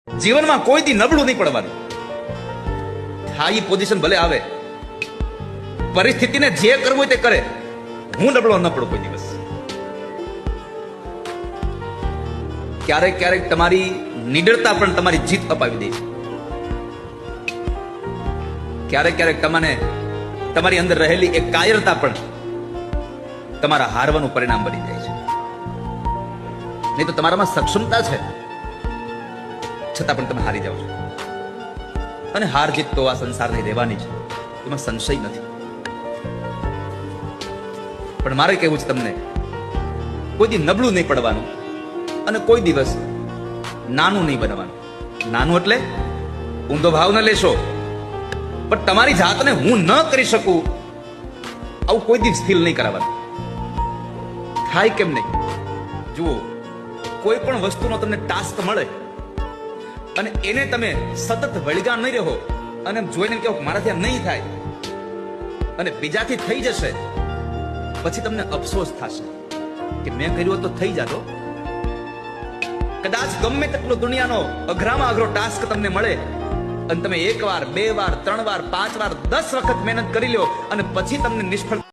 જીવનમાં કોઈ દી નબળું નહીં પડવાનું. હા, એ પોઝિશન ભલે આવે, પરિસ્થિતિને જે કરવું હોય તે કરે, હું નબળો ન પડું કોઈ દિવસ. ક્યારેક ક્યારેક તમારી નિડરતા પણ તમારી જીત અપાવી દે છે. ક્યારેક ક્યારેક તમને તમારી અંદર રહેલી એક કાયરતા પણ તમારા હારવાનું પરિણામ બની જાય છે. નહીં તો તમારામાં સક્ષમતા છે, છતાં પણ તમે હારી જાઓ છો. અને હાર જીત તો આ સંસારની રહેવાની છે, એમાં સંશય નથી. પણ મારે કહેવું છે તમને, કોઈ દી નબળું નહીં પડવાનું અને કોઈ દિવસ નાનું નહીં બનવાનું. નાનું એટલે ઊંધો ભાવ ન લેશો, પણ તમારી જાતને હું ન કરી શકું આવું કોઈ દિવસ ફીલ નહીં કરાવવાનું. થાય કેમ નહીં? જુઓ, કોઈ પણ વસ્તુનો તમને ટાસ્ક મળે અને એને તમે સતત વળગા નહીં રહો અને જોઈને કહો મારાથી આ નહીં થાય અને બીજાથી થઈ જશે, પછી તમને અફસોસ થશે કે મેં કર્યું તો થઈ જાતો. કદાચ ગમે તેટલો દુનિયાનો અઘરામાં અઘરો ટાસ્ક તમને મળે અને તમે 1 વાર 2 વાર 3 વાર 5 વાર 10 વખત મહેનત કરી લો અને પછી તમને નિષ્ફળ